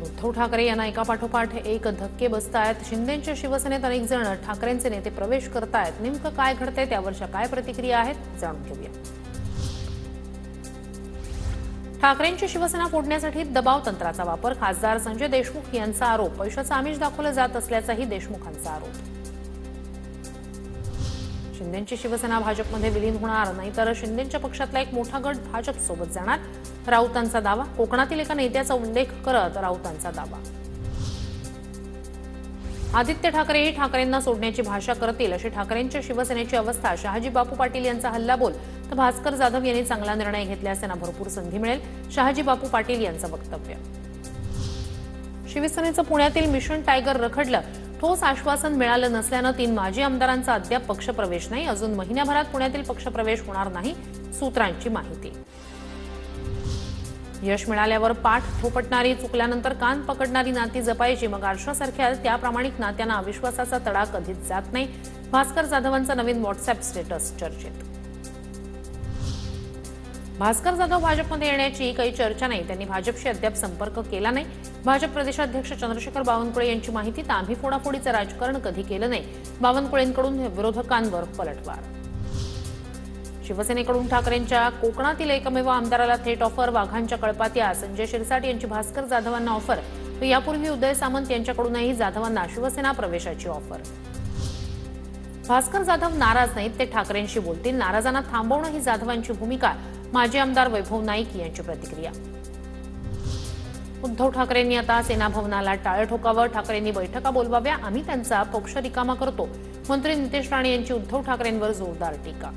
तर उद्धव ठाकरे यांना एकापाठोपाठ एक धक्के बसतायत। शिंदेच्या शिवसेनेत अनेक जण ठाकरेंचे नेते प्रवेश करतायत। नेमकं काय घडतंय त्यावरच्या काय प्रतिक्रिया आहेत जाणून घेऊया। ठाकरेंची शिवसेना फोडण्यासाठी दबाव तंत्राचा वापर, खासदार संजय देशमुख यांचा आरोप। पैशाचं आमिष दाखवलं जात असल्याचाही देशमुखांचा आरोप। शिंदेची शिवसेना भाजपमध्ये विलीन होणार नाही तर शिंदेच्या पक्षातला एक मोठा गट भाजप सोबत जाणार, राऊतांचा दावा। कोकणातील एका नेत्याचा उल्लेख करत राऊतांचा दावा। आदित्य ठाकरेही ठाकरेंना सोडण्याची भाषा करतील अशी ठाकरेंच्या शिवसेनेची अवस्था। शहाजी बापू पाटील यांचा हल्लाबोल, तर भास्कर जाधव यांनी चांगला निर्णय घेतल्यास त्यांना भरपूर संधी मिळेल, शहाजी बापू पाटील यांचं वक्तव्य। शिवसेनेचं पुण्यातील मिशन टायगर रखडलं, ठोस आश्वासन मिळालं नसल्यानं 3 माजी आमदारांचा अद्याप पक्षप्रवेश नाही। अजून महिन्याभरात पुण्यातील पक्षप्रवेश होणार नाही, सूत्रांची माहिती। यश मिळाल्यावर पाठ थोपटणारी, चुकल्यानंतर कान पकडणारी नाती जपायची, मग आरशासारख्या त्या प्रामाणिक नात्यांना अविश्वासाचा तडा कधीच जात नाही। भास्कर जाधवांचा नवीन व्हॉट्सअप स्टेटस चर्चेत। भास्कर जाधव भाजपमध्ये येण्याची काही चर्चा नाही, त्यांनी भाजपशी अद्याप संपर्क केला नाही। भाजप प्रदेशाध्यक्ष चंद्रशेखर बावनकुळे यांची माहिती, तर आम्ही फोडाफोडीचं राजकारण कधी केलं नाही। बावनकुळेंकडून विरोधकांवर पलटवार। शिवसेनेकडून ठाकरेंच्या कोकणातील एकमेव आमदाराला थेट ऑफर, वाघांच्या कळपात्या। संजय शिरसाट यांची भास्कर जाधवांना ऑफर, तर यापूर्वी उदय सामंत यांच्याकडूनही जाधवांना शिवसेना प्रवेशाची ऑफर। भास्कर जाधव नाराज नाहीत, ते ठाकरेंशी बोलतील। नाराजांना थांबवणं ही जाधवांची भूमिका। माजी आमदार वैभव नाईक यांची प्रतिक्रिया। उद्धव ठाकरेंनी आता सेना भवनाला टाळं ठोकावं, ठाकरेंनी बैठका बोलवाव्या, आम्ही त्यांचा पक्ष रिकामा करतो। मंत्री नितेश राणे यांची उद्धव ठाकरेंवर जोरदार टीका।